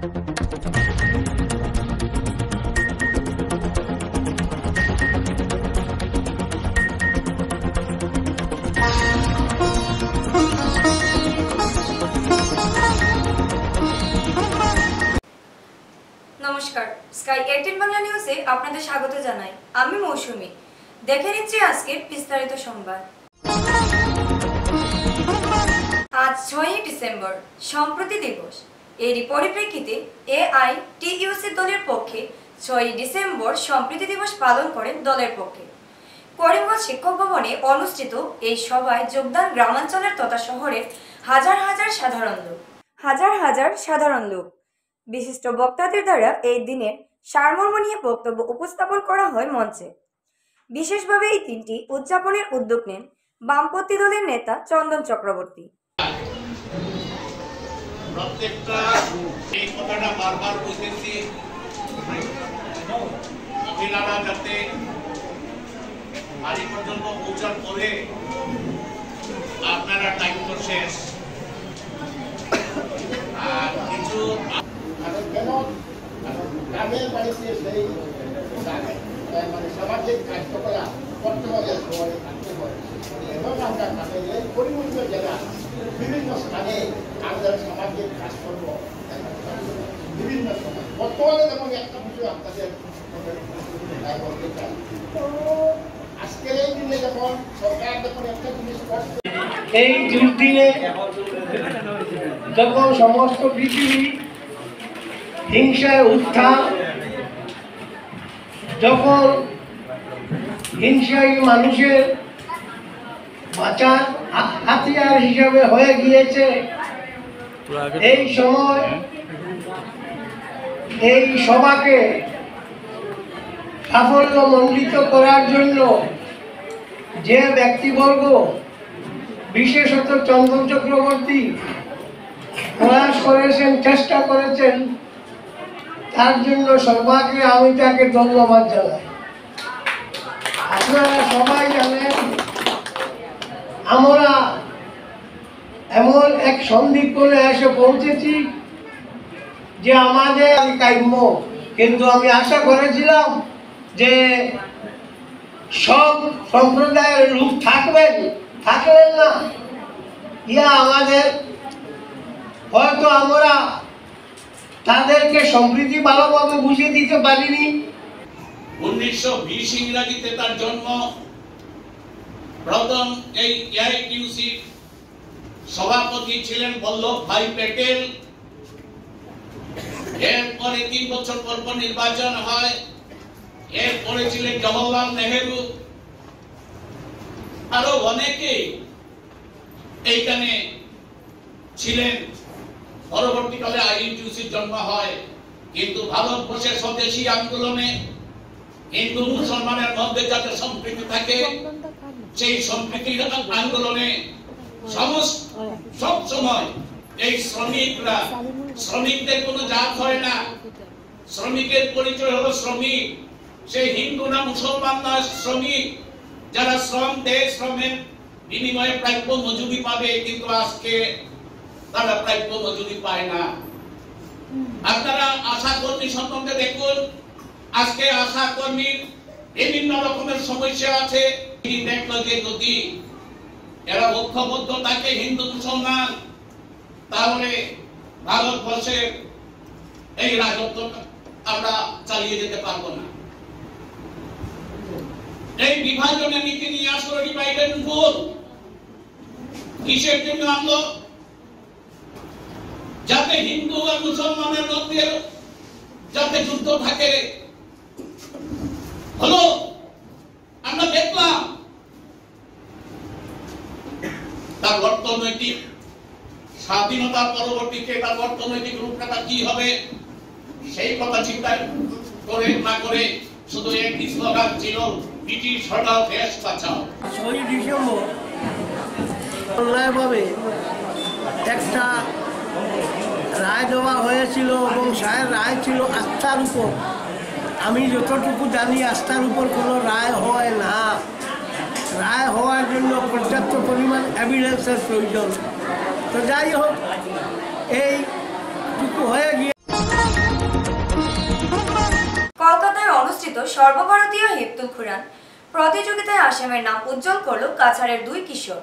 নমস্কার, স্কাই 18 বাংলা নিউজে আপনাদের স্বাগত জানাই। আমি মৌসুমী। দেখে নিচ্ছি আজকের বিস্তারিত সংবাদ। আজ 6 ডিসেম্বর সম্প্রতি দিবস। এরই পরিপ্রেক্ষিতে এআইটিইউসি দলের পক্ষে 6 ডিসেম্বর সম্প্রীতি দিবস পালন করেন দলের পক্ষে। করিমগঞ্জ শিক্ষক ভবনে অনুষ্ঠিত এই সভায় যোগদান গ্রামাঞ্চলের তথা শহরের হাজার হাজার সাধারণ লোক। বিশিষ্ট বক্তাদের দ্বারা এই দিনের সারমর্ম নিয়ে বক্তব্য উপস্থাপন করা হয় মঞ্চে। বিশেষভাবে এই দিনটি উদযাপনের উদ্যোগ নেন বামপন্থী দলের নেতা চন্দন চক্রবর্তী। প্রত্যেকটা এই কথাটা বারবার বলতেছি, মহিলারা যাতে বাড়ি পর্যন্ত পৌঁছার পরে আপনারা টাইম তো শেষ, আর কিছু গ্রামের বাড়িতে সেই মানে সামাজিক কার্যকলাপ করতে হবে, থাকতে হবে এবং আমরা তাদের পরিমণ্ডল জেলা বিভিন্ন স্থানে আমাদের সামাজিক কাজকর্ম বিভিন্ন সময় বর্তমানে যেমন একটা বিষয় আপনাদের বলতে চাই। তো আজকের এই দিনে যখন সরকার যখন একটা জিনিস করছে, এই দুর্দিনে যখন সমস্ত পৃথিবী হিংসায় উত্থান, যখন হিংসাই মানুষের বাঁচার হাতিয়ার হিসাবে হয়ে গিয়েছে, এই সময় এই সভাকে সাফল্যমণ্ডিত করার জন্য যে ব্যক্তিবর্গ, বিশেষত চন্দন চক্রবর্তী প্রয়াস করেছেন, চেষ্টা করেছেন, তার জন্য সর্বাগ্রে আমি তাকে ধন্যবাদ জানাই। আপনারা সবাই জানেন আমরা এমন এক সন্ধিক্ষণে এসে পৌঁছেছি যে আমাদের কাম্য, কিন্তু আমি আশা করেছিলাম যে সব সম্প্রদায়ের লোক থাকলেন না, ইয়া আমাদের হয়তো আমরা তাদেরকে সম্প্রীতি ভালোভাবে বুঝিয়ে দিতে পারিনি। 1920 ইংরাজিতে তার জন্ম। প্রথম এই এআইটিইউসি সভাপতি ছিলেন বল্লভ ভাই প্যাটেল। এরপরে 3 বছর পর নির্বাচন হয়। এরপরে ছিলেন জওহরলাল নেহেরু, আরো অনেকে এইখানে ছিলেন। পরবর্তীকালে আইএনটিইউসির জন্ম হয়, কিন্তু ভারতবর্ষের স্বদেশী আন্দোলনে হিন্দু মুসলমানের মধ্যে যাতে সম্প্রীতি থাকে, সেই সম্প্রীতির আন্দোলনে সব সময় এই শ্রমিকরা, শ্রমিকদের কোনো জাত হয় না, শ্রমিকের পরিচয় হলো শ্রমিক। সেই হিন্দু না মুসলমান না, শ্রমিক। যারা শ্রম দেয়, শ্রমের বিনিময়ে প্রাপ্য মজুরি পাবে, কিন্তু আজকে তারা প্রাপ্য মজুরি পায় না। আপনারা আশা কর্মী সম্বন্ধে দেখুন, আজকে আশা কর্মীর বিভিন্ন রকমের সমস্যা আছে। তিনি দেখল যে যদি এরা ঐক্যবদ্ধ থাকে হিন্দু মুসলমান, তাহলে ভারতবর্ষের এই রাজত্ব আমরা চালিয়ে যেতে পারবো না। এই বিভাজনের নীতি নিয়ে আসলো ডিভাইড এন্ড রুল। কিসের জন্য আনলো? যাতে হিন্দু আর মুসলমানের মধ্যে যাতে যুদ্ধ থাকে। হলো আমরা দেখলাম তার অর্থনৈতিক স্বাধীনতার পরবর্তীতে তার অর্থনৈতিক রূপরেখা কি হবে সেই কথা চিন্তা করে না করে শুধু একটি স্লোগান ছিল, ব্রিটিশ হটাও দেশ বাঁচাও। 6 ডিসেম্বর অন্যায়ভাবে একটা রায় দেওয়া হয়েছিল এবং সাহের রায় ছিল আস্থার উপর। আমি যতটুকু জানি আস্থার উপর কোনো রায় হয় না। রায় হওয়ার জন্য পর্যাপ্ত পরিমাণ এভিডেন্সের প্রয়োজন। তো যাই হোক, এইটুকু হয়ে গিয়ে আয়োজিত সর্বভারতীয় হিফতুল কুরআন প্রতিযোগিতায় আসামের নাম উজ্জ্বল করল কাছাড়ের 2 কিশোর।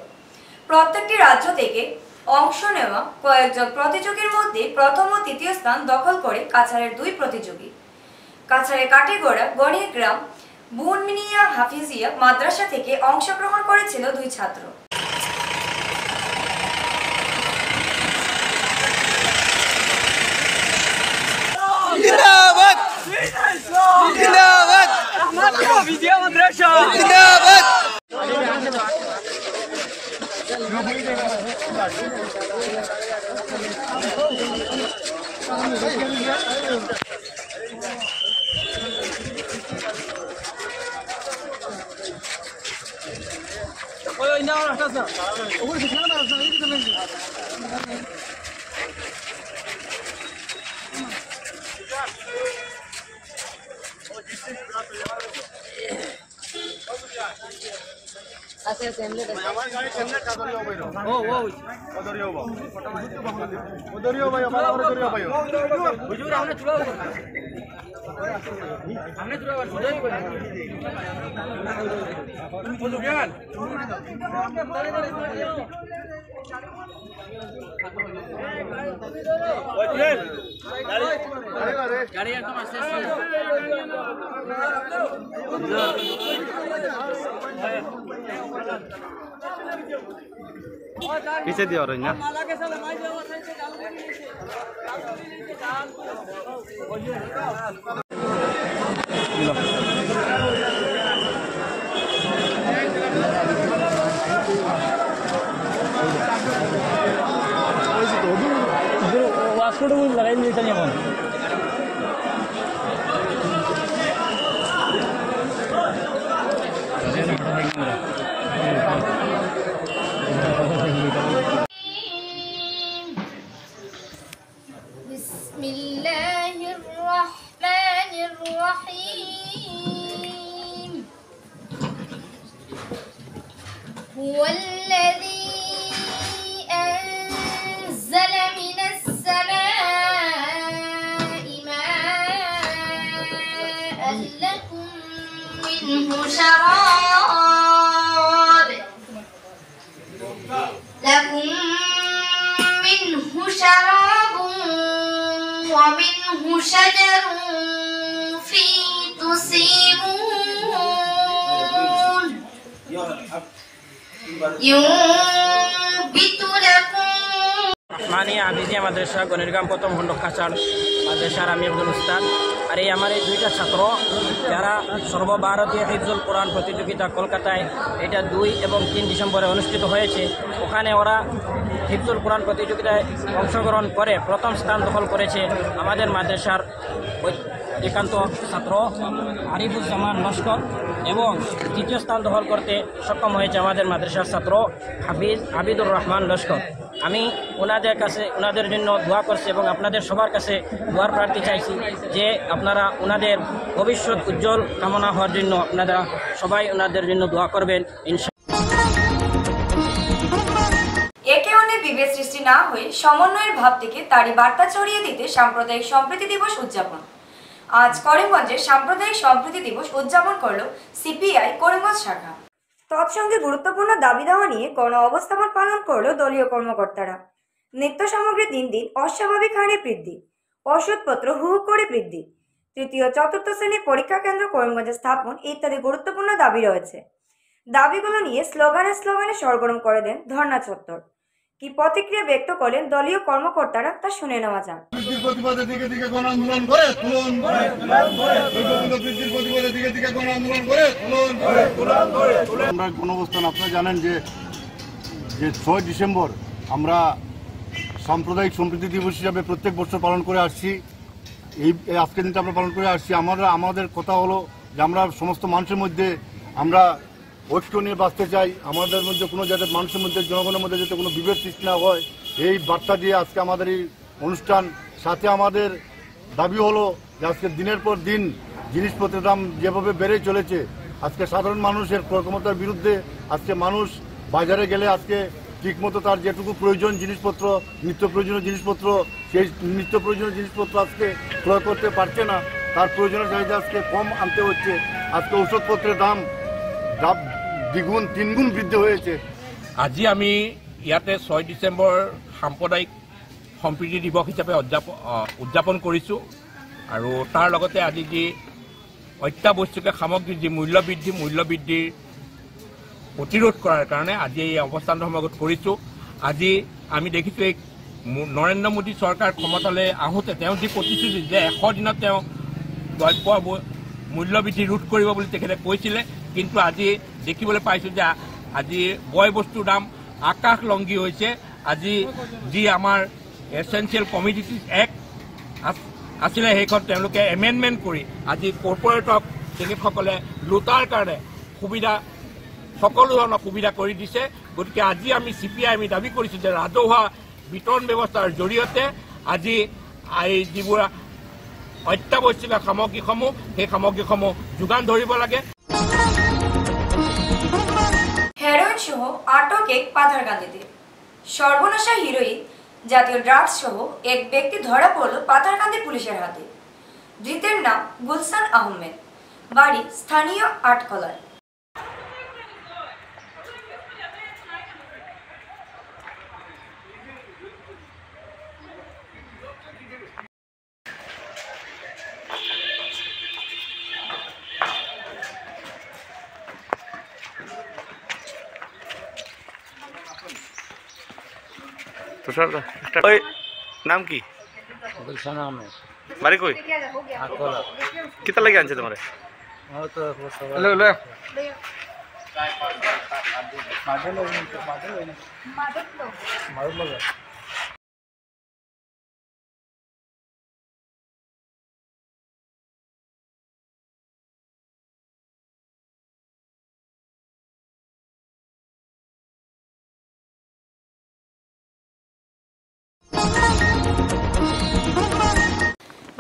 প্রত্যেকটি রাজ্য থেকে অংশ নেওয়া কয়েকজন প্রতিযোগীর মধ্যে প্রথম ও তৃতীয় স্থান দখল করে কাছাড়ের 2 প্রতিযোগী। কাছাড়ের কাটিগড়া গণিগ্রাম বুনমিনিয়া হাফিজিয়া মাদ্রাসা থেকে অংশগ্রহণ করেছিল 2 ছাত্র। জিন্দাবাদ জিন্দাবাদ হাফিজিয়া মাদ্রাসা জিন্দাবাদ। पीछे दिया और ना लगाई नहीं هو الذي أنزل من السماء ماء لكم منه شراب ومنه شجر فيه تسيمون ينبت لكم মানে হাফিজিয়া মাদ্রাসা গণিগ্রাম প্রথম খণ্ড কাছাড় মাদ্রাসার আমি আব্দুল উস্তাদ। আর এই আমার এই 2টা ছাত্র যারা সর্বভারতীয় হিফজুল কোরআন প্রতিযোগিতা কলকাতায় এটা 2 এবং 3 ডিসেম্বরে অনুষ্ঠিত হয়েছে। ওখানে ওরা হিফজুল কোরআন প্রতিযোগিতায় অংশগ্রহণ করে প্রথম স্থান দখল করেছে আমাদের মাদ্রাসার একান্ত ছাত্র আরিফুজ্জামান লস্কর এবং দ্বিতীয় স্থান দখল করতে সক্ষম হয়েছে আমাদের মাদ্রাসার ছাত্র আবিদুর রহমান লস্কর। আমি ওনাদের জন্য দোয়া করছি এবং আপনাদের সবার কাছে দোয়ার প্রার্থী চাইছি যে আপনারা ওনাদের ভবিষ্যৎ উজ্জ্বল কামনা হওয়ার জন্য আপনারা সবাই ওনাদের জন্য দোয়া করবেন একে অন্যের বিভেদ সৃষ্টি না হয়ে সমন্বয়ের ভাব থেকে তারই বার্তা ছড়িয়ে দিতে সাম্প্রদায়িক সম্প্রীতি দিবস উদযাপন। আজ করিমগঞ্জে সাম্প্রদায়িক সম্প্রীতি দিবস উদযাপন করল সিপিআই করিমগঞ্জ শাখা। তৎসঙ্গে গুরুত্বপূর্ণ দাবি দাওয়া নিয়ে গণ অবস্থান পালন করল দলীয় কর্মকর্তারা। নিত্য সামগ্রী দিন দিন অস্বাভাবিক হারে বৃদ্ধি, ওষুধপত্র হু হু করে বৃদ্ধি, তৃতীয় চতুর্থ শ্রেণীর পরীক্ষা কেন্দ্র করিমগঞ্জে স্থাপন ইত্যাদি গুরুত্বপূর্ণ দাবি রয়েছে। দাবিগুলো নিয়ে স্লোগানে সরগরম করে দেন ধর্ণা চত্বর। কি প্রতিক্রিয়া ব্যক্ত করলেন দলীয় কর্মকর্তারা তা শুনে নেওয়া যাক। আমরা গণঅবস্থান আপনারা জানেন যে 6 ডিসেম্বর আমরা সাম্প্রদায়িক সম্প্রীতি দিবস হিসাবে প্রত্যেক বছর পালন করে আসছি। এই আজকের দিনটা আমরা পালন করে আসছি। আমাদের কথা হলো যে আমরা সমস্ত মানুষের মধ্যে আমরা ঐক্য নিয়ে বাঁচতে চাই। আমাদের মধ্যে কোনো যাতে মানুষের মধ্যে জনগণের মধ্যে যাতে কোনো বিভেদ সৃষ্টি না হয় এই বার্তা দিয়ে আজকে আমাদের এই অনুষ্ঠান। সাথে আমাদের দাবি হলো যে আজকে দিনের পর দিন জিনিসপত্রের দাম যেভাবে বেড়ে চলেছে, আজকে সাধারণ মানুষের ক্ষমতার বিরুদ্ধে আজকে মানুষ বাজারে গেলে আজকে ঠিকমতো তার যেটুকু প্রয়োজন জিনিসপত্র, নিত্য প্রয়োজনীয় জিনিসপত্র, সেই নিত্য প্রয়োজনীয় জিনিসপত্র আজকে ক্রয় করতে পারছে না। তার প্রয়োজনীয় চাহিদা আজকে কম আনতে হচ্ছে। আজকে ঔষধপত্রের দাম দ্বিগুণ তিনগুণ বৃদ্ধি হয়েছে। আজি আমি ইয়াতে 6 ডিচেম্বৰ সাম্প্ৰদায়িক সম্প্ৰীতি দিৱস হিচাপে উদযাপন কৰিছোঁ আৰু তাৰ লগতে আজি যি অত্যাৱশ্যকীয় সামগ্ৰীৰ যি মূল্যবৃদ্ধিৰ প্ৰতিৰোধ কৰাৰ কাৰণে আজি এই অৱস্থানটো সমাগত কৰিছোঁ। আজি আমি দেখিছোঁ এই নৰেন্দ্ৰ মোদী চৰকাৰ ক্ষমতালৈ আহোঁতে তেওঁ যি প্ৰতিশ্ৰুতি যে 100 দিনত তেওঁ দ্ৰব্য মূল্যবৃদ্ধি ৰোধ কৰিব বুলি তেখেতে কৈছিলে, কিন্তু আজি দেখিবলৈ পাইছোঁ যে আজি বয় বস্তুৰ দাম আকাশলংঘী হৈছে। আজি যি আমাৰ এছেঞ্চিয়েল কমিডিটিজ এক্ট আছিলে সেইখন তেওঁলোকে এমেণ্ডমেণ্ট কৰি আজি কৰ্পৰেটক তেখেতসকলে লুটাৰ কাৰণে সকলো ধৰণৰ সুবিধা কৰি দিছে। গতিকে আজি আমি CPI দাবী কৰিছোঁ যে ৰাজহুৱা বিতৰণ ব্যৱস্থাৰ জৰিয়তে আজি এই যিবোৰ অত্যাৱশ্যকীয় সামগ্ৰীসমূহ সেই সামগ্ৰীসমূহ যোগান ধৰিব লাগে। হেরোইন সহ আটক এক পাথারকান্দিতে। সর্বনাশা হিরোইন জাতীয় ড্রাগস সহ এক ব্যক্তি ধরা পড়ল পাথারকান্দি পুলিশের হাতে। ধৃতের নাম গুলশান আহমেদ, বাড়ি স্থানীয় আটকলায়। নাম কি? গুলশান আহমেদ, বাড়ি কই? আটকলা। কিতা লাগে আনছে তোমারে?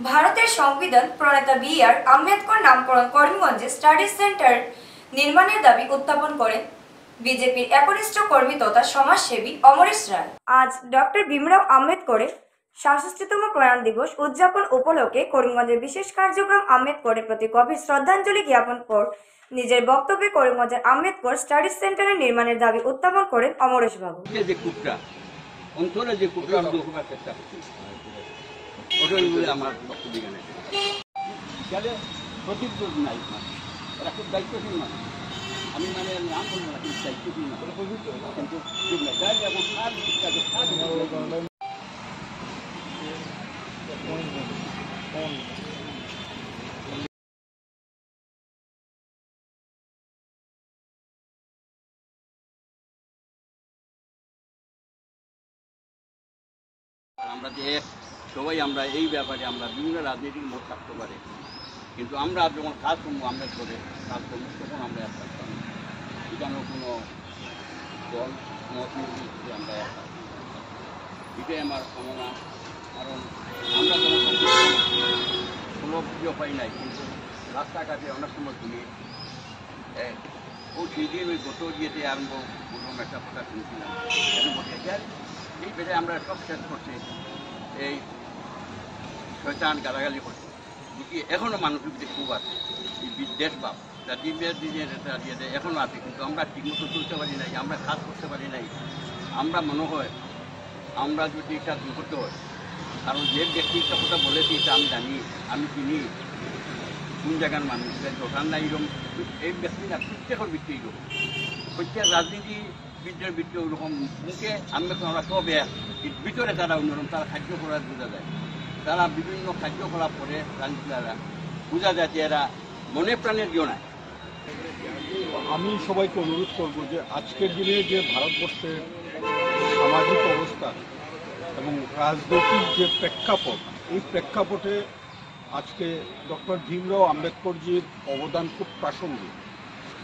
ভারতের সংবিধান প্রণেতা BR আম্বেদকর নামকরণ করিমগঞ্জে স্টাডি সেন্টার নির্মাণের দাবি উত্থাপন করেন বিজেপির একনিষ্ঠ কর্মী তথা সমাজসেবী অমরেশ রায়। আজ ডক্টর ভীমরাও আম্বেদকরের ৬৭তম প্রয়াণ দিবস উদযাপন উপলক্ষে করিমগঞ্জের বিশেষ কার্যক্রম আম্বেদকরের প্রতি গভীর শ্রদ্ধাঞ্জলি জ্ঞাপন পর নিজের বক্তব্যে করিমগঞ্জের আম্বেদকর স্টাডি সেন্টারের নির্মাণের দাবি উত্থাপন করেন অমরেশ বাবু। ওটাই বলে আমার বক্তব্য এখানে প্রতিরোধ নাই, এরা খুব দায়িত্বশীল মানুষ। আমি নাম বলবো না, কিন্তু দায়িত্বশীল না, কিন্তু ঠিক না। যাই এখন আমরা যে সবাই আমরা এই ব্যাপারে আমরা বিভিন্ন রাজনৈতিক মত থাকতে পারে, কিন্তু আমরা যখন কাজ করবো আমরা করে কাজ করবো তখন আমরা এক থাকতাম। এখানে কোনো দল মত নির্বিশেষে আমরা এক থাকতাম, এটাই আমার কামনা। কারণ আমরা কোনো প্রিয় পাই নাই, কিন্তু রাস্তাঘাটে অনেক সময় শুনি ও সেদিন ওই গত গিয়েতে আরম্ভ প্রথম একটা কথা শুনছিলাম এই বেড়ে আমরা সব শেষ করছে এই শয়তান গালাগালি করছে। বুঝি এখনও মানুষের ভিতরে খুব আছে এই বিদ্বেষ ভাব, দিয়ে এখনও আছে, কিন্তু আমরা ঠিকমতো চলতে পারি নাই, আমরা কাজ করতে পারি নাই। আমরা মনে হয় আমরা যদি এটা দূর করতে হয়, কারণ যে ব্যক্তি একটা কথা বলেছি এটা আমি জানি, আমি চিনি কোন জায়গার মানুষ দোকান নাই এরকম এই ব্যক্তি না, প্রত্যেকের ভিত্তি এরকম, প্রত্যেক রাজনীতিবিদদের ভিত্তি ওইরকম মুখে আমরা সবে ভিতরে তারা অন্যরকম, তারা খাদ্য করার বোঝা যায়, তারা বিভিন্ন কার্যকলাপ করে রাজনীতিরা বোঝা যায় যে এরা মনে প্রাণের জন্য। আমি সবাইকে অনুরোধ করব যে আজকের দিনে যে ভারতবর্ষের সামাজিক অবস্থা এবং রাজনৈতিক যে প্রেক্ষাপট, এই প্রেক্ষাপটে আজকে ডক্টর ভীমরাও আম্বেদকরজির অবদান খুব প্রাসঙ্গিক,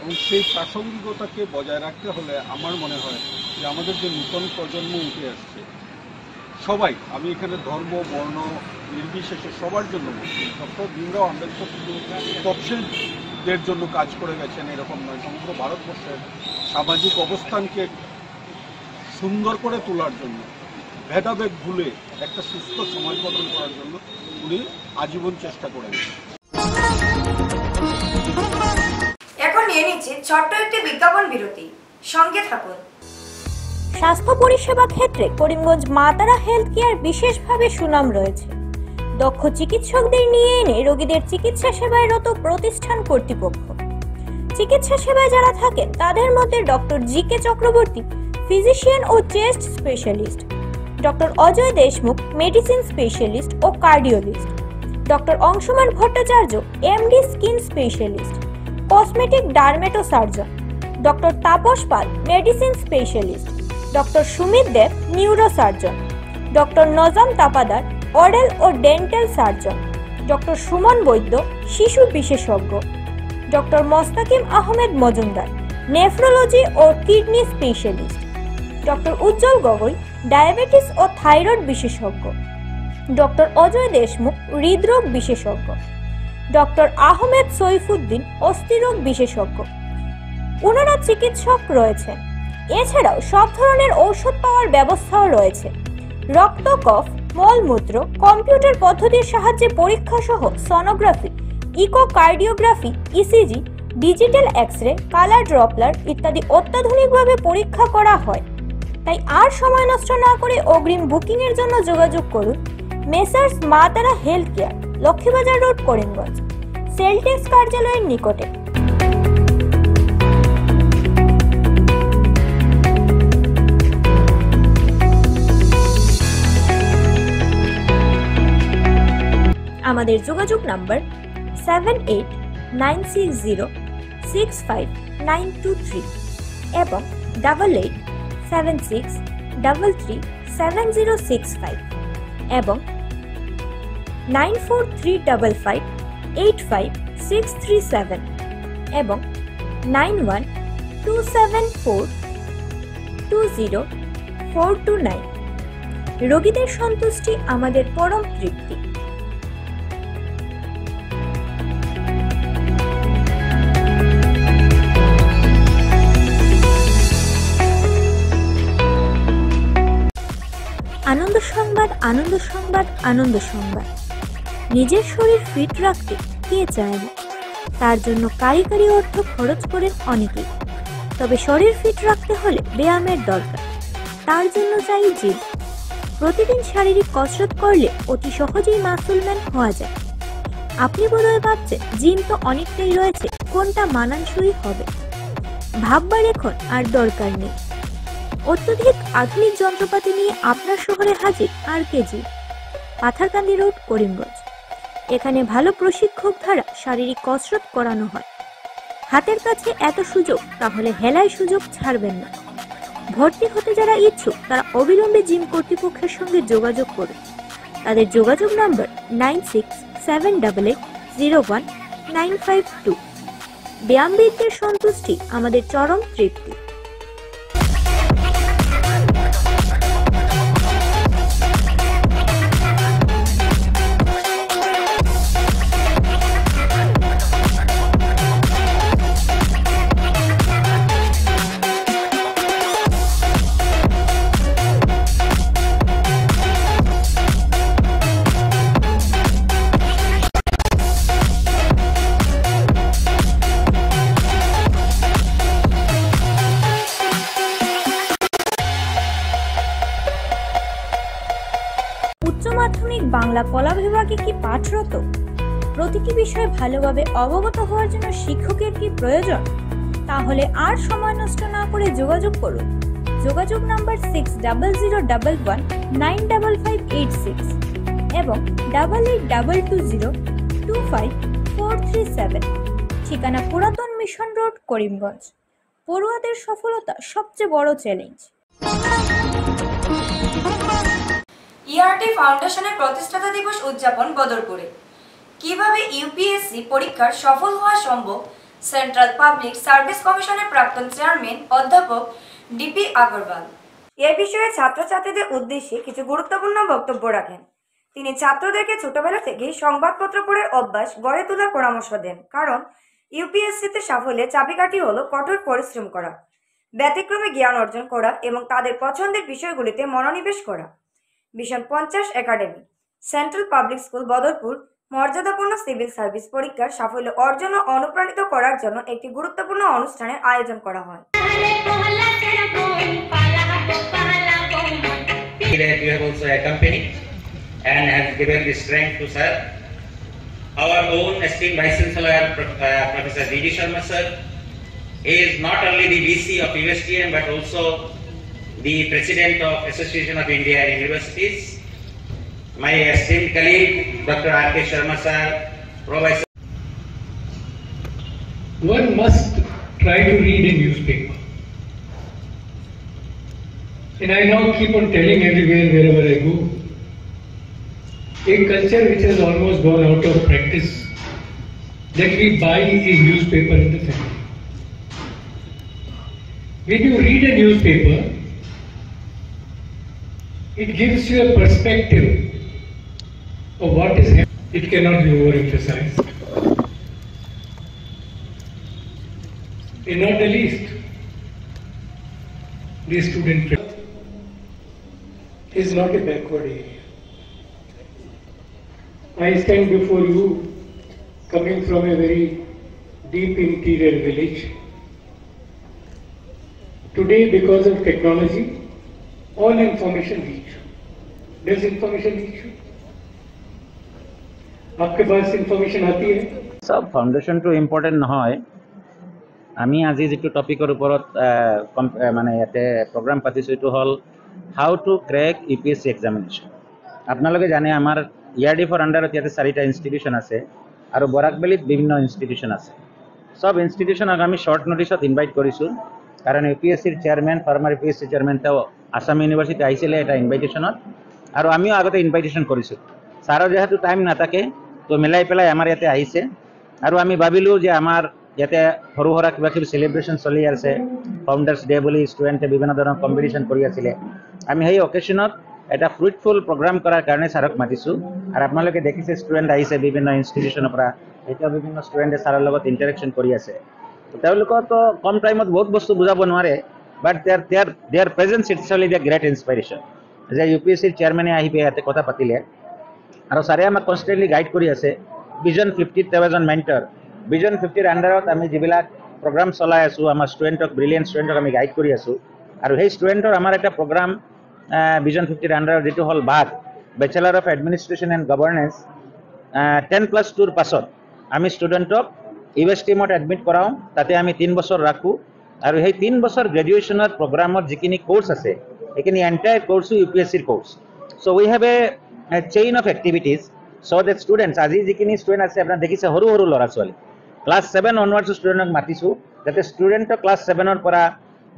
এবং সেই প্রাসঙ্গিকতাকে বজায় রাখতে হলে আমার মনে হয় যে আমাদের যে নূতন প্রজন্ম উঠে আসছে সবাই, আমি এখানে ধর্ম বর্ণ নির্বিশেষে সবার জন্য বলছি, ডক্টর ভীমরাও আম্বেদকর শুধু তফসিলদের জন্য কাজ করে গেছেন এরকম নয়, সমগ্র ভারতবর্ষের সামাজিক অবস্থানকে সুন্দর করে তোলার জন্য, ভেদাভেদ ভুলে একটা সুস্থ সমাজ গঠন করার জন্য উনি আজীবন চেষ্টা করে গেছেন। এখন নিয়ে নিচ্ছে ছোট্ট একটি বিজ্ঞাপন বিরতি, সঙ্গে থাকুন। স্বাস্থ্য পরিষেবা ক্ষেত্রে করিমগঞ্জ মা তারা হেলথ কেয়ার বিশেষভাবে সুনাম রয়েছে। দক্ষ চিকিৎসকদের নিয়ে এনে রোগীদের চিকিৎসা সেবায় রত প্রতিষ্ঠান কর্তৃপক্ষ। চিকিৎসা সেবায় যারা থাকেন তাদের মধ্যে ডক্টর জি.কে. চক্রবর্তী, ফিজিশিয়ান ও chest specialist, doctor Ajay Deshmukh, medicine specialist ও cardiologist, doctor Anshuman Bhattacharya, MD skin specialist, cosmetic dermato surgeon, doctor Tapas Pal, medicine specialist, doctor Sumit Deb, neuro surgeon, doctor Najam Tapadar, oral ও dental surgeon, doctor Suman Baidya, শিশু বিশেষজ্ঞ, ডক্টর মোস্তাকিম আহমেদ মজুমদার, নেফ্রোলজি ও kidney specialist, doctor Ujjwal Gogoi, diabetes ও thyroid বিশেষজ্ঞ, doctor Ajay Deshmukh, হৃদরোগ বিশেষজ্ঞ, doctor Ahmed Saifuddin, অস্থিরোগ বিশেষজ্ঞ। ওনারা চিকিৎসক রয়েছেন। এছাড়াও সব ধরনের ঔষধ পাওয়ার ব্যবস্থাও রয়েছে। রক্ত, কফ, মলমূত্র, কম্পিউটার পদ্ধতির সাহায্যে পরীক্ষা সহ sonography, echocardiography, ECG, digital x-ray, colour Doppler ইত্যাদি অত্যাধুনিকভাবে পরীক্ষা করা হয়। তাই আর সময় নষ্ট না করে অগ্রিম বুকিং এর জন্য যোগাযোগ করুন মেসার্স মা তারা health care, Laxmibazar road, Karimganj, Celtex কার্যালয়ের নিকটে। আমাদের যোগাযোগ নাম্বার 7896065923 এবং 8876337065 এবং 9435585637 এবং 9127420429। রোগীদের সন্তুষ্টি আমাদের পরম তৃপ্তি। আনন্দ সংবাদ, আনন্দ সংবাদ, আনন্দ সংবাদ। নিজের শরীর ফিট রাখতে কে চায় না? তার জন্য কারিগরি অর্থ খরচ করেন অনেকেই। তবে শরীর ফিট রাখতে হলে ব্যায়ামের দরকার। তার জন্য চাই জিম। প্রতিদিন শারীরিক কসরত করলে অতি সহজেই মাসুলম্যান হওয়া যায়। আপনি বোধহয় ভাবছেন জিম তো অনেকটাই রয়েছে, কোনটা মানানসই হবে? ভাববার এখন আর দরকার নেই। অত্যধিক আধুনিক যন্ত্রপাতি নিয়ে আপনার শহরে হাজির R K. Gym, Patharkandi road, Karimganj. এখানে ভালো প্রশিক্ষক দ্বারা শারীরিক কসরত করানো হয়। হাতের কাছে এত সুযোগ, তাহলে হেলায় সুযোগ ছাড়বেন না। ভর্তি হতে যারা ইচ্ছুক তারা অবিলম্বে জিম কর্তৃপক্ষের সঙ্গে যোগাযোগ করুন। তাদের যোগাযোগ নাম্বার 9678019552। ব্যায়ামবিদদের সন্তুষ্টি আমাদের চরম তৃপ্তি। মাধ্যমিক বাংলা কলা বিভাগে কি পাঠরত? প্রতিটি বিষয়ে ভালোভাবে অবগত হওয়ার জন্য শিক্ষকের কি প্রয়োজন? তাহলে আর সময় নষ্ট না করে যোগাযোগ করুন। যোগাযোগ নাম্বার 6011195586 এবং 8822025437। ঠিকানা পুরাতন মিশন রোড, করিমগঞ্জ। পড়ুয়াদের সফলতা সবচেয়ে বড় চ্যালেঞ্জ। ইআরটি ফাউন্ডেশনের প্রতিষ্ঠাতা দিবস উদযাপন বদরপুরে। কিভাবে ইউপিএসসি পরীক্ষার সফল হওয়া সম্ভব? সেন্ট্রাল পাবলিক সার্ভিস কমিশনের প্রাক্তন চেয়ারম্যান অধ্যাপক ডিপি আগরওয়াল এ বিষয়ে ছাত্রছাত্রীদের উদ্দেশ্যে কিছু গুরুত্বপূর্ণ বক্তব্য রাখেন। তিনি ছাত্রদেরকে ছোটবেলা থেকেই সংবাদপত্র পড়ার অভ্যাস গড়ে তোলার পরামর্শ দেন, কারণ ইউপিএসসিতে সাফল্যের চাবিকাঠি হলো কঠোর পরিশ্রম করা, ব্যতিক্রমী জ্ঞান অর্জন করা এবং তাদের পছন্দের বিষয়গুলিতে মনোনিবেশ করা। Mission 50 academy, central public school, Badarpur, মর্যাদাপূর্ণ সিভিল সার্ভিস পরীক্ষার সাফল্য অর্জন ও অনুপ্রাণিত করার জন্য একটি গুরুত্বপূর্ণ অনুষ্ঠানের আয়োজন করা হয়। That you have also accompanied and have given the strength to serve. Our own esteemed Vice Chancellor, Professor D.D. Sharma sir, is not only the VC of USTM but also the President of Association of Indian Universities. My esteemed colleague, Dr. R.K. Sharma sir, Professor. One must try to read a newspaper. And I now keep on telling everywhere, wherever I go, a culture which has almost gone out of practice, that we buy a newspaper in the family. When you read a newspaper, it gives you a perspective of what is happening. It cannot be overemphasized. And not the least, the student is not a backward area. I stand before you coming from a very deep interior village. Today, because of technology, all information reach. Does information reach you? आपके पास information आती है? सब foundation तो important নহয় আমি আজি যেটো টপিকৰ ওপৰত মানে ইয়াতে প্ৰগ্ৰাম পাতিছো এটো হল how to crack UPSC examination আপোনালোকে জানে আমাৰ ইয়াৰডি ফৰ আন্ডাৰত ইয়াতে 4টা ইনষ্টিটিউচন আছে আৰু বৰাকবেলিত বিভিন্ন ইনষ্টিটিউচন আছে সব ইনষ্টিটিউচনক আমি শৰ্ট নোটিছত ইনভাইট কৰিছো কাৰণ ইউপিএসসিৰ চেয়াৰম্যান ফৰ্মাৰ ইউপিএসসি চেয়াৰম্যান তেওঁ আসাম ইউনিভাৰ্সিটি আহিছিলে এটা ইনভাইটেশনত আৰু আমিও আগতে ইনভাইটেশন কৰিছো সারা যেহেতু টাইম না থাকে তো মিলাই পেলাই আমাৰ ইয়াতে আহিছে আৰু আমি ভাবিলো যে আমাৰ ইয়াতে সৰু সৰা কিবা কিবি সেলিব্রেশন চলি আছে ফাউন্ডার্স ডে বুলি স্টুডেন্টে বিভিন্ন ধৰণৰ কম্পিটিশন কৰি আছিলে আমি সেই অকেশনত এটা ফ্ৰুটফুল প্ৰগ্ৰাম কৰাৰ কাৰণে ছাৰক মাতিছো আৰু আপোনালোকে দেখিছে ষ্টুডেন্ট আহিছে বিভিন্ন ইনষ্টিটিউচনৰ পৰা এটা বিভিন্ন ষ্টুডেন্টে ছাৰৰ লগত ইন্টাৰেকশন কৰি আছে তেওঁলোকৰ তো কম টাইমত বহুত বস্তু বুজাব নোৱাৰে but their presence itself is a great inspiration যে ইউপিএসসিৰ চেয়াৰম্যানে আহি ইয়াতে কথা পাতিলে আৰু ছাৰে আমাক কনষ্টেন্টলি গাইড কৰি আছে ভিজন 50 তেওঁ এজন মেন্টৰ ভিজন 50 আন্ডাৰত আমি যিবিলাক প্ৰগ্ৰাম চলাই আছো আমাৰ ষ্টুডেন্টক ব্ৰিলিয়েন্ট ষ্টুডেন্টক আমি গাইড কৰি আছো আৰু সেই ষ্টুডেন্টৰ আমাৰ এটা প্ৰগ্ৰাম ভিজন 50 আন্ডাৰত যেটো হল BAG bachelor of administration and governance 10+2 পাছত আমি ষ্টুডেন্টক ইউএসটিএমত এডমিট কৰাও তাতে আমি 3 বছৰ ৰাখো আৰু সেই 3 বছৰ গ্ৰেজুৱেশ্যনৰ প্ৰগ্ৰামত যিখিনি কোৰ্স আছে এইখিনি এন্টায়াৰ কোৰ্সও ইউপিএসসিৰ course so we have a chain of activities so that students আজি যিখিনি ষ্টুডেন্ট আছে আপোনাৰ দেখিছে সৰু সৰু ল'ৰা ছোৱালী ক্লাস 7 অনওয়ার্ডস ষ্টুডেন্টক মাতিছো যাতে ষ্টুডেন্টক ক্লাস 7 ৰ পৰা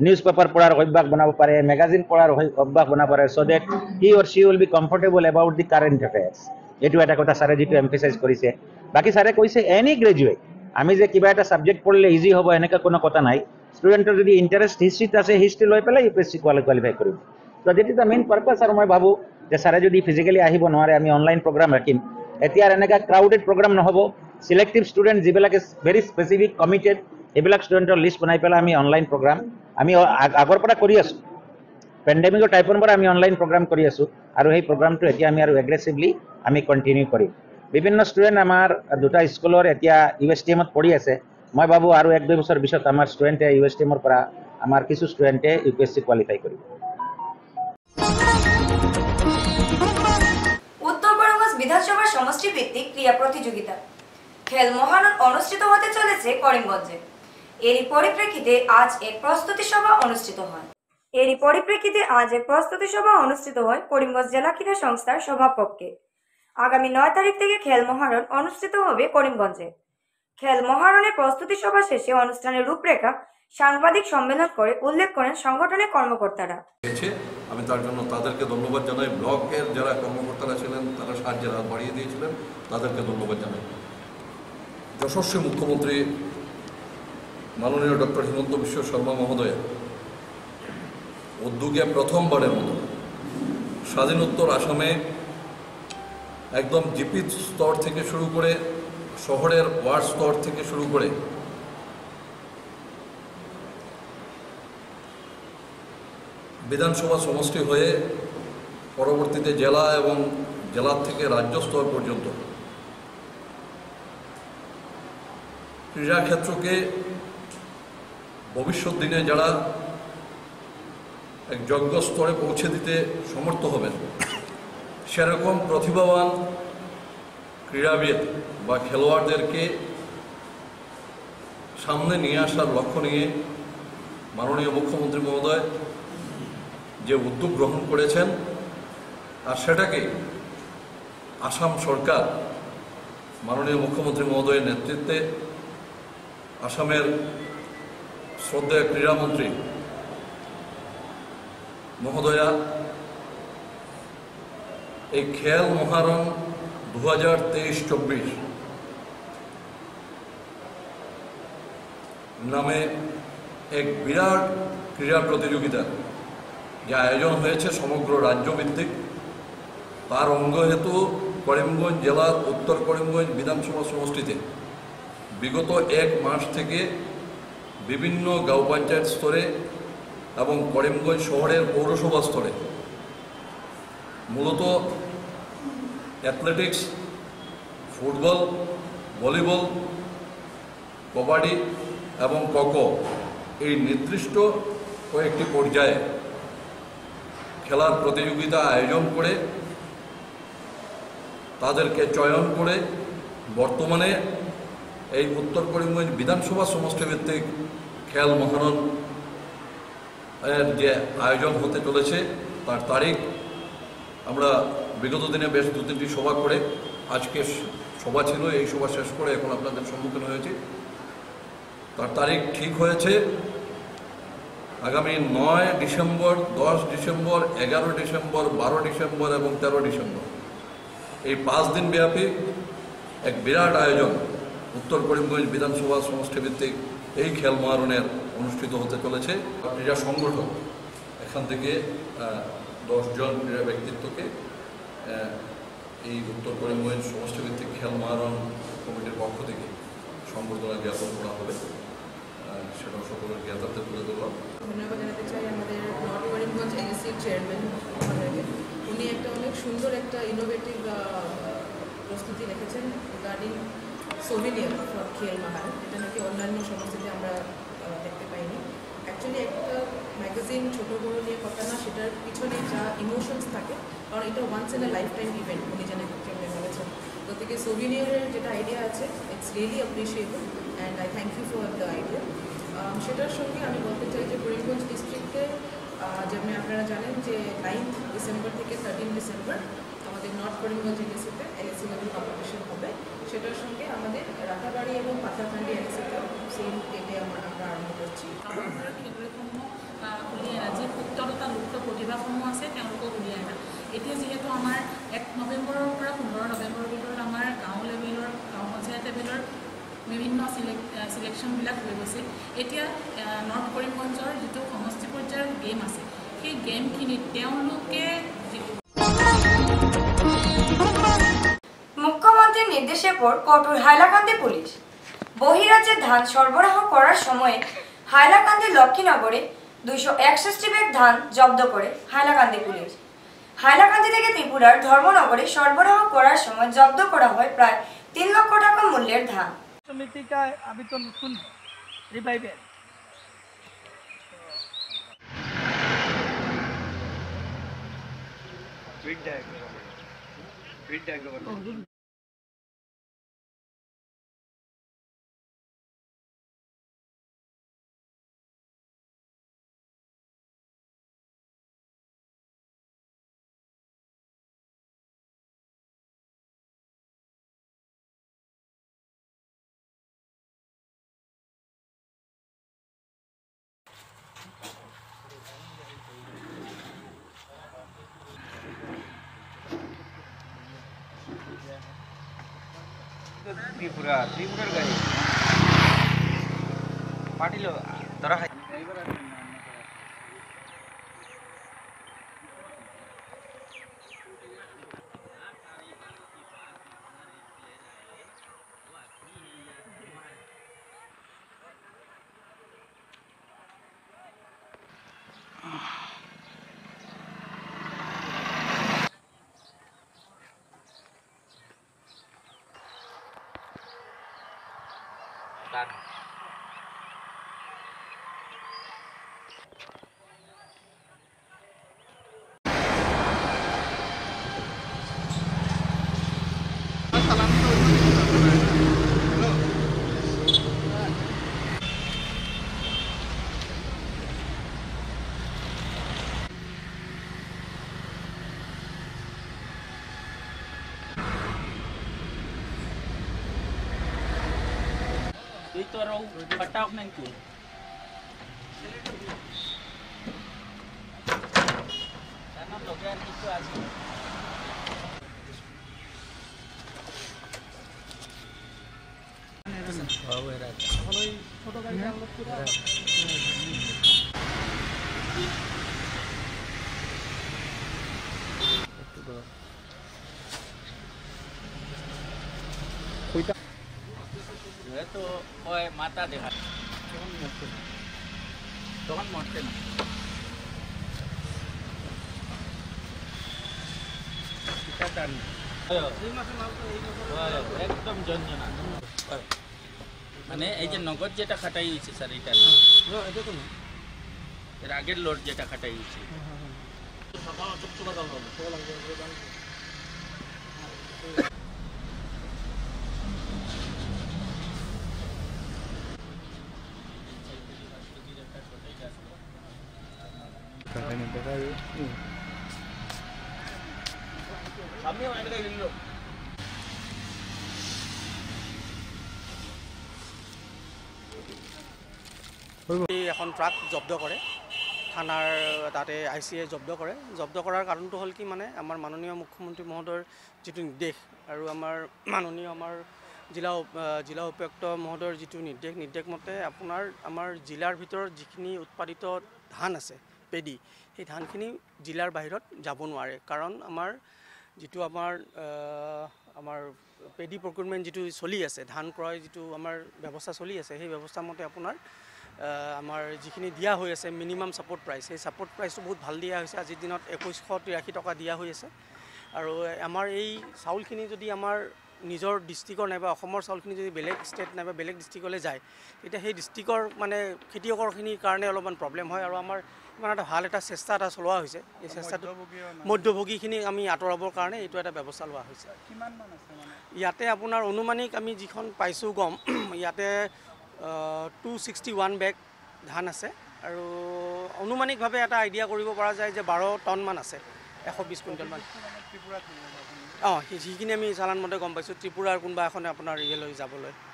নিউজ পেপাৰ পঢ়াৰ অভ্যাস বনাব পাৰে ম্যাগাজিন পঢ়াৰ অভ্যাস বনাব পাৰে so that he or she will be comfortable about the current affairs এটো এটা কথা স্যারে যেটো এমফাসাইজ কৰিছে বাকি স্যারে কৈছে এনি গ্ৰেজুৱেট আমি যে কিবা এটা সাবজেক্ট পঢ়লে ইজি হ'ব এনেকা কোনো কথা নাই ষ্টুডেন্টৰ যদি ইন্টারেস্ট হিস্ট্রিত আছে হিস্ট্রি লৈ পেলাই ইউপিএসসি কোৱালিফাই কৰিব তো দিট ইজ দ্য মেইন পারপাস আৰু মই ভাবো যে স্যারে যদি ফিজিক্যালি আহিব নোৱাৰে আমি অনলাইন প্ৰগ্ৰাম ৰাখিম এতিয়া এনেকা ক্ৰাউডেড প্ৰগ্ৰাম নহব সিলেক্টিভ ষ্টুডেন্ট যিবিলাক ভেৰি স্পেসিফিক কমিটেড এইবিলাক ষ্টুডেন্টৰ লিষ্ট বনাই পেলাই আমি অনলাইন প্ৰগ্ৰাম আমি আগৰ পৰা কৰি আছো পেণ্ডেমিকৰ টাইপৰ পৰা আমি অনলাইন প্ৰগ্ৰাম কৰি আছো আৰু এই প্ৰগ্ৰামটো এতিয়া আমি আৰু এগ্ৰেছিভলি আমি কন্টিনিউ কৰিম বিভিন্ন ষ্টুডেন্ট আমাৰ দুটা স্কুলৰ এতিয়া ইউএসটিএমত পঢ়ি আছে মই ভাবো আৰু 1-2 বছৰ পিছত আমাৰ ষ্টুডেন্টে ইউএসটিএমৰ পৰা আমাৰ কিছু ষ্টুডেন্টে ইউপিএসসি কোৱালিফাই কৰিব উত্তর করিমগঞ্জ বিধানসভার সমষ্টি ভিত্তিক ক্রীড়া প্রতিযোগিতা খেল মহারণ অনুষ্ঠিত হতে চলেছে করিমগঞ্জে এরই পরিপ্রেক্ষিতে আজ এক প্রস্তুতি সভা অনুষ্ঠিত হয় করিমগঞ্জ জেলা ক্রীড়া সংস্থার সভাকক্ষে আগামী 9 তারিখ থেকে খেল মহারণ অনুষ্ঠিত হবে করিমগঞ্জে খেল মহারণের প্রস্তুতি সভা শেষে অনুষ্ঠানের রূপরেখা সাংবাদিক সম্মেলন করে উল্লেখ করেন সংগঠনের কর্মকর্তারা আমি তার জন্য তাদেরকে ধন্যবাদ জানাই ব্লকের যারা কর্মকর্তারা ছিলেন তারা সাহায্যের হাত বাড়িয়ে দিয়েছিলেন তাদেরকে ধন্যবাদ জানাই যশস্বী মুখ্যমন্ত্রী মাননীয় ডক্টর হিমন্ত বিশ্ব শর্মা মহোদয় উদ্যোগে প্রথমবারের মতো স্বাধীনোত্তর আসামে একদম জিপি স্তর থেকে শুরু করে শহরের ওয়ার্ড স্তর থেকে শুরু করে বিধানসভা সমষ্টি হয়ে পরবর্তীতে জেলা এবং জেলা থেকে রাজ্য স্তর পর্যন্ত ক্রীড়াক্ষেত্রকে ভবিষ্যৎ দিনে যারা এক যোগ্য স্তরে পৌঁছে দিতে সমর্থ হবেন, সেরকম প্রতিভাবান ক্রীড়াবিদ বা খেলোয়াড়দেরকে সামনে নিয়ে আসার লক্ষ্য নিয়ে মাননীয় মুখ্যমন্ত্রী মহোদয় যে উদ্যোগ গ্রহণ করেছেন, আর সেটাকে আসাম সরকার মাননীয় মুখ্যমন্ত্রী মহোদয়ের নেতৃত্বে আসামের শ্রদ্ধেয় ক্রীড়ামন্ত্রী মহোদয়া এই খেল মহারণ 2023-24 নামে এক বিরাট ক্রীড়া প্রতিযোগিতা যে আয়োজন হয়েছে সমগ্র রাজ্যভিত্তিক, তার অঙ্গ হেতু করিমগঞ্জ জেলার উত্তর করিমগঞ্জ বিধানসভা সমষ্টিতে বিগত 1 মাস থেকে বিভিন্ন গাঁও পঞ্চায়েত স্তরে এবং করিমগঞ্জ শহরের পৌরসভা স্তরে মূলত অ্যাথলেটিক্স, ফুটবল, ভলিবল, কবাডি এবং খোখো এই নির্দিষ্ট কয়েকটি পর্যায়ে খেলার প্রতিযোগিতা আয়োজন করে তাদেরকে চয়ন করে বর্তমানে এই উত্তর করিমগঞ্জ বিধানসভা সমষ্টিভিত্তিক খেল মহারণ এর যে আয়োজন হতে চলেছে তার তারিখ আমরা বিগত দিনে বেশ 2-3টি সভা করে আজকে সভা ছিল, এই সভা শেষ করে এখন আপনাদের সম্মুখীন হয়েছি। তার তারিখ ঠিক হয়েছে আগামী 9 ডিসেম্বর, 10 ডিসেম্বর, 11 ডিসেম্বর, 12 ডিসেম্বর এবং 13 ডিসেম্বর। এই 5 দিন ব্যাপী এক বিরাট আয়োজন উত্তর করিমগঞ্জ বিধানসভা সমষ্টিভিত্তিক এই খেল মহারণের অনুষ্ঠিত হতে চলেছে। ক্রীড়া সংগঠন এখান থেকে 10 জন ক্রীড়া ব্যক্তিত্বকে এই উত্তর করিমগঞ্জ সমষ্টিভিত্তিক খেল মহারণ কমিটির পক্ষ থেকে সংবর্ধনা জ্ঞাপন করা হবে, সেটা সকলের জ্ঞাতার্থে তুলে ধরলাম। ধন্যবাদ জানাতে চাই আমাদের নর্থ করিমগঞ্জ এনএসসির চেয়ারম্যান মহোদয়কে। উনি একটা অনেক সুন্দর একটা ইনোভেটিভ প্রস্তুতি রেখেছেন রিগার্ডিং সোভিনিয়ার ফর খেল মহারণ, এটা নাকি অন্যান্য সমস্যাতে আমরা দেখতে পাইনি। অ্যাকচুয়ালি একটা ম্যাগাজিন ছোটো বড়ো নিয়ে কথা না, সেটার পিছনে যা ইমোশনস থাকে, কারণ এটা once in a lifetime event উনি যেন বলেছেন। তো থেকে সোভিনিয়ারের যেটা আইডিয়া আছে, it's really appreciable and I thank you for the idea. সেটার সঙ্গে আমি বলতে চাই যে করিমগঞ্জ ডিস্ট্রিক্টে যেমন আপনারা জানেন যে 9 ডিসেম্বর থেকে 13 ডিসেম্বর আমাদের নর্থ করিমগঞ্জ এনএসসিতে এনএসসি লেভেল কম্পিটিশন হবে। সেটার সঙ্গে আমাদের রাতাবাড়ি এবং পাথারকান্দি এনএসসিতেও সেম ডেটে আমরা আরম্ভ করছি। খেলুৱৈসমূহ উলিয়াই আনা, যি সুপ্ততা লুপ্ত প্ৰতিভাসমূহ আছে তেওঁলোকক উলিয়াই আনা। এতিয়া যিহেতু আমাৰ 1 নৱেম্বৰৰ পৰা 15 নৱেম্বৰৰ ভিতৰত আমাৰ গাঁও লেভেলৰ, গাঁও পঞ্চায়ত লেভেলৰ বিভিন্ন চিলেকশ্যনবিলাক হৈ গৈছে। এতিয়া নৰ্থ কৰিমগঞ্জৰ যিটো সমষ্টি পৰ্যায়ৰ গেম আছে, সেই গেমখিনিত তেওঁলোকে মুখ্যমন্ত্রীর নির্দেশের পর কঠোর হাইলাকান্দি পুলিশ। বহিরাজ্যে ধান সরবরাহ করার সময়ে হাইলাকান্দি লক্ষ্মীনগরে 261 ব্যাগ ধান জব্দ করে হাইলাকান্দি পুলিশ। হাইলাকান্দি থেকে ত্রিপুরার ধর্মনগরে সরবরাহ করার সময় জব্দ করা হয় প্রায় 3 লক্ষ টাকা মূল্যের ধান। समिति का अभी तो सुन रिवाइवल ग्रिड डायग्राम ত্রিপুরার গাড়ি পাটিল ধরা হয়। Itu raw patak nang ko. Sana logan itu aja. Itu oy mata দেখা তখন মরতে না এটা টান একদম জঞ্জনা মানে এই যে নগদ যেটা খাটাই হয়েছে স্যার এটা না এর আগের লোড যেটা খাটাই হয়েছে এখন ট্রাক জব্দ কৰে থানাৰ তাতে ICA জব্দ কৰে জব্দ কৰাৰ কাৰণটো হ'ল কি মানে আমাৰ মাননীয় মুখ্যমন্ত্ৰী মহোদয়ৰ যিটো নিৰ্দেশ আৰু আমাৰ মাননীয় আমাৰ জিলা উপায়ুক্ত মহোদয়ৰ যিটো নিৰ্দেশ মতে আপোনাৰ আমাৰ জিলাৰ ভিতৰত যিখিনি উৎপাদিত ধান আছে পেডি সেই ধানখিনি জিলাৰ বাহিৰত যাব নোৱাৰে কাৰণ আমাৰ যিটো আমাৰ পেডি প্ৰকিউৰমেণ্ট যিটো চলি আছে ধান ক্ৰয় যিটো আমাৰ ব্যৱস্থা চলি আছে সেই ব্যৱস্থা মতে আপোনাৰ আমাৰ যিখিনি দিয়া হৈ আছে মিনিমাম ছাপোৰ্ট প্ৰাইচ সেই ছাপোৰ্ট প্ৰাইচটো বহুত ভাল দিয়া হৈছে আজিৰ দিনত 2183 টকা দিয়া হৈ আছে আৰু আমাৰ এই চাউলখিনি যদি আমাৰ নিজৰ ডিষ্ট্ৰিক্টৰ নাইবা অসমৰ চাউলখিনি যদি বেলেগ ষ্টেট নাইবা বেলেগ ডিষ্ট্ৰিক্টলৈ যায় তেতিয়া সেই ডিষ্ট্ৰিক্টৰ মানে খেতিয়কৰখিনিৰ কাৰণে অলপমান প্ৰব্লেম হয় আৰু আমাৰ ইমান এটা ভাল এটা চেষ্টা এটা চলোৱা হৈছে এই চেষ্টাটো মধ্যভোগীখিনি আমি আঁতৰাবৰ কাৰণে এইটো এটা ব্যৱস্থা লোৱা হৈছে ইয়াতে আপোনাৰ অনুমানিক আমি যিখন পাইছোঁ গম ইয়াতে 261 বেগ ধান আছে আৰু অনুমানিকভাৱে এটা আইডিয়া কৰিব পৰা যায় যে 12 টন মান আছে 120 কুইণ্টেল মান সেইখিনি আমি চালান মতে গম পাইছোঁ ত্ৰিপুৰাৰ কোনোবা এখন আপোনাৰ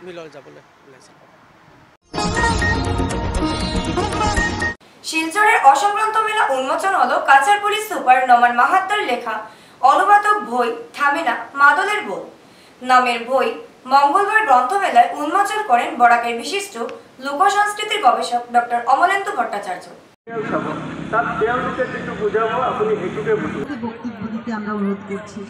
মিললৈ যাবলৈ ওলাইছে শিলচরের অসংক্রান্ত মেলা উন্মোচন হলো কাছাড়পুরি সুপার নমান মাহাত্মার লেখা অনুবাদক বই থামে না মাদলের বই নামের বই মঙ্গলবার গ্রন্থমেলায় উন্মোচন করেন বরাকের বিশিষ্ট লোক সংস্কৃতির গবেষক ডক্টর অমলেন্দু ভট্টাচার্য। বক্তব্য দিতে আমরা অনুরোধ করছি।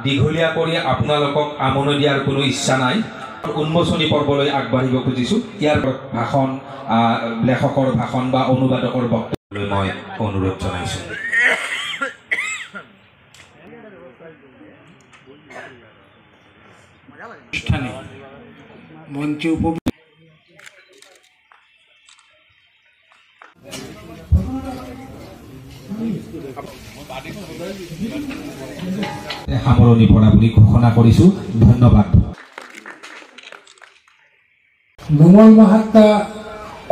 দীঘলীয়া কৰি আপোনালোকক আমনি দিয়াৰ কোনো ইচ্ছা নাই উন্মোচনী পৰ্বলৈ আগবাঢ়িব খুজিছোঁ ইয়াৰ ভাষণ লেখকৰ ভাষণ বা অনুবাদকৰ বক্তব্যলৈ মই অনুৰোধ জনাইছোঁ মঞ্চে সামৰণি পৰা বুলি ঘোষণা কৰিছোঁ ধন্যবাদ। নোমল মাহাত্মা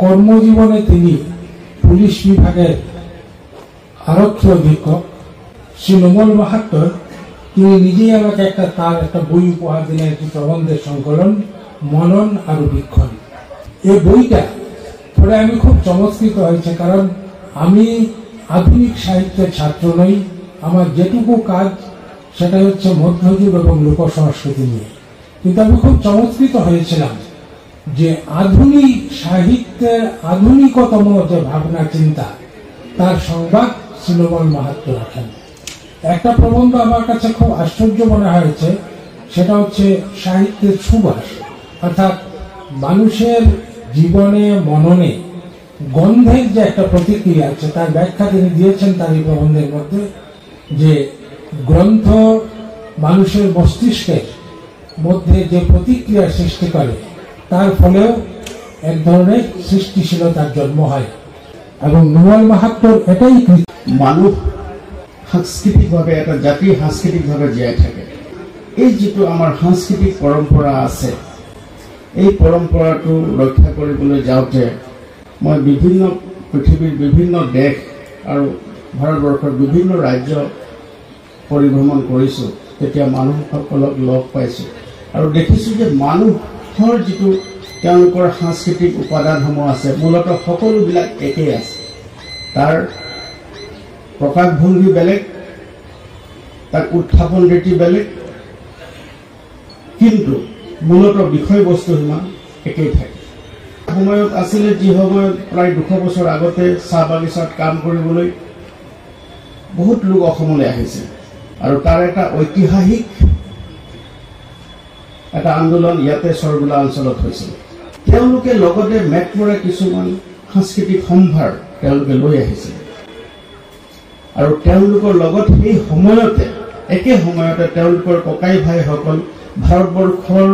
কর্মজীবনে তিনি পুলিশ বিভাগের আরক্ষী অধীক্ষক শ্রী নোমল মাহাত্মা তিনি নিজেই আমাকে তার একটা বই উপহার দিলেন একটি প্রবন্ধের সংকলন মনন আর বীক্ষণ এই বইটা পড়ে আমি খুব চমৎকৃত হয়েছে কারণ আমি আধুনিক সাহিত্যের ছাত্র নই আমার যেটুকু কাজ সেটা হচ্ছে মধ্যযুগ এবং লোক সংস্কৃতি নিয়ে কিন্তু আমি খুব চমৎকৃত হয়েছিলাম যে আধুনিক সাহিত্যের আধুনিকতম যে ভাবনা চিন্তা তার সংবাদ শ্রী নোমল মাহাত্মা রাখেন একটা প্রবন্ধ আমার কাছে খুব আশ্চর্য মনে হয়েছে সেটা হচ্ছে সাহিত্যের সুবাস অর্থাৎ মানুষের জীবনে মননে গন্ধের যে একটা প্রতিক্রিয়া আছে তার ব্যাখ্যা তিনি দিয়েছেন তার এই প্রবন্ধের মধ্যে, যে গ্রন্থ মানুষের মস্তিষ্কের মধ্যে যে প্রতিক্রিয়া সৃষ্টি করে তার ফলেও এক ধরনের সৃষ্টিশীলতার জন্ম হয়। এবং নুয়াল মাহাত্তর এটাই মানুষ সাংস্কৃতিকভাৱে এটা জাতি সাংস্কৃতিকভাৱে জীয়াই থাকে। এই যিটো আমাৰ সাংস্কৃতিক পৰম্পৰা আছে, এই পৰম্পৰাটো ৰক্ষা কৰিবলৈ যাওঁতে মই বিভিন্ন পৃথিৱীৰ বিভিন্ন দেশ আৰু ভাৰতবৰ্ষৰ বিভিন্ন ৰাজ্য পৰিভ্ৰমণ কৰিছোঁ। তেতিয়া মানুহসকলক লগ পাইছোঁ আৰু দেখিছোঁ যে মানুহৰ যিটো তেওঁলোকৰ সাংস্কৃতিক উপাদানসমূহ আছে মূলতঃ সকলোবিলাক একেই আছে। তাৰ প্ৰকাশভংগী বেলেগ, তাৰ উত্থাপন ৰীতি বেলেগ, কিন্তু মূলতঃ বিষয়বস্তু সিমান একেই থাকে। সময়ত আছিলে যি সময়ত প্ৰায় 200 বছৰ আগতে চাহ বাগিচাত কাম কৰিবলৈ বহুত লোক অসমলৈ আহিছিল আৰু তাৰ এটা ঐতিহাসিক এটা আন্দোলন ইয়াতে সৰগোলা অঞ্চলত হৈছিল। তেওঁলোকে লগতে মেট্ৰৰে কিছুমান সাংস্কৃতিক সম্ভাৰ তেওঁলোকে লৈ আহিছিল আৰু তেওঁলোকৰ লগত সেই সময়তে একে সময়তে তেওঁলোকৰ ককাই ভাইসকল ভাৰতবৰ্ষৰ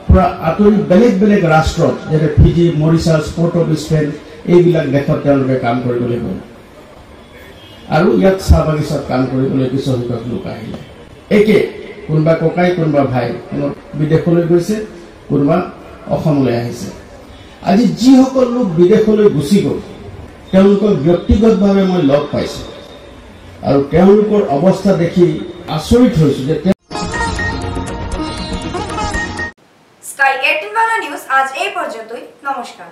পৰা আঁতৰি বেলেগ বেলেগ ৰাষ্ট্ৰত যেনে ফিজি, মৰিচাছ, পৰ্ট অফ স্পেইন এইবিলাক দেশত তেওঁলোকে কাম কৰিবলৈ গ'ল আৰু ইয়াত চাহ বাগিচাত কাম কৰিবলৈ কিছু সংখ্যক লোক আহিলে। একে কোনোবা ককাই কোনোবা ভাই বিদেশলৈ গৈছে, কোনোবা অসমলৈ আহিছে। আজি যিসকল লোক বিদেশলৈ গুচি গ'ল তেওঁলোকক ব্যক্তিগতভাৱে মই লগ পাইছোঁ আৰু তেওঁলোকৰ অৱস্থা দেখি আচৰিত হৈছোঁ যে স্কাই 18 বাংলা নিউজ আজ এই পর্যন্তই। নমস্কার।